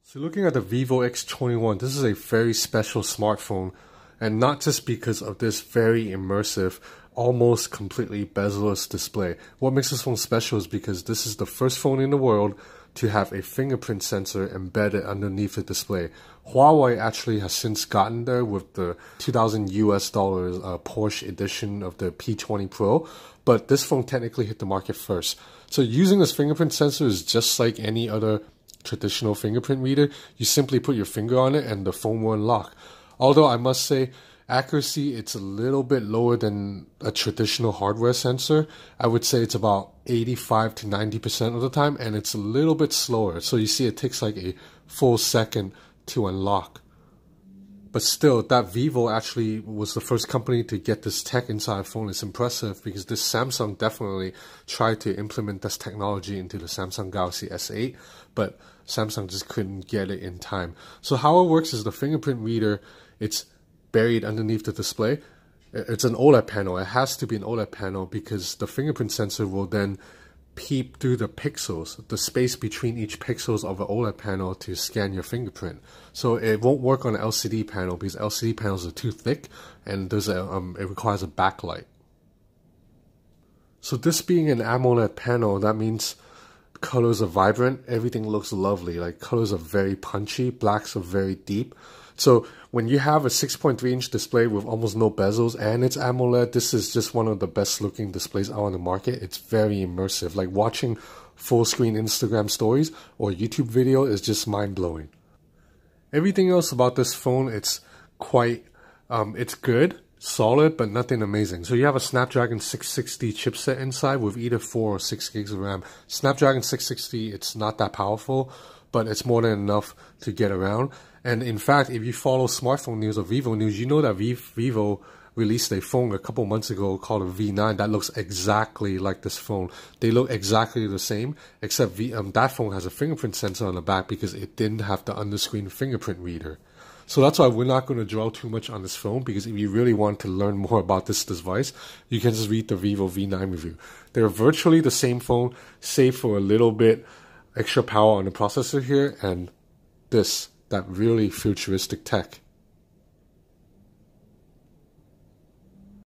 So looking at the Vivo X21, this is a very special smartphone, and not just because of this very immersive, almost completely bezel-less display. What makes this phone special is because this is the first phone in the world to have a fingerprint sensor embedded underneath the display. Huawei actually has since gotten there with the $2,000 Porsche edition of the P20 Pro, but this phone technically hit the market first. So using this fingerprint sensor is just like any other traditional fingerprint reader. You simply put your finger on it and the phone will unlock. Although I must say, accuracy, it's a little bit lower than a traditional hardware sensor. I would say it's about 85 to 90% of the time, and it's a little bit slower. So you see it takes like a full second to unlock. But still, that Vivo actually was the first company to get this tech inside a phone. It's impressive because this Samsung definitely tried to implement this technology into the Samsung Galaxy S8, but Samsung just couldn't get it in time. So how it works is the fingerprint reader, it's buried underneath the display. It's an OLED panel. It has to be an OLED panel because the fingerprint sensor will then peep through the pixels, the space between each pixels of an OLED panel to scan your fingerprint. So it won't work on an LCD panel because LCD panels are too thick and there's it requires a backlight. So this being an AMOLED panel, that means colors are vibrant, everything looks lovely, like colors are very punchy, blacks are very deep. So when you have a 6.3-inch display with almost no bezels and it's AMOLED, this is just one of the best looking displays out on the market. It's very immersive. Like watching full screen Instagram stories or YouTube video is just mind blowing. Everything else about this phone, it's quite, it's good, solid, but nothing amazing. So you have a Snapdragon 660 chipset inside with either 4 or 6 gigs of RAM. Snapdragon 660, it's not that powerful, but it's more than enough to get around. And in fact, if you follow smartphone news or Vivo news, you know that Vivo released a phone a couple months ago called a V9 that looks exactly like this phone. They look exactly the same, except that phone has a fingerprint sensor on the back because it didn't have the underscreen fingerprint reader. So that's why we're not going to dwell too much on this phone, because if you really want to learn more about this device, you can just read the Vivo V9 review. They're virtually the same phone, save for a little bit extra power on the processor here and that really futuristic tech.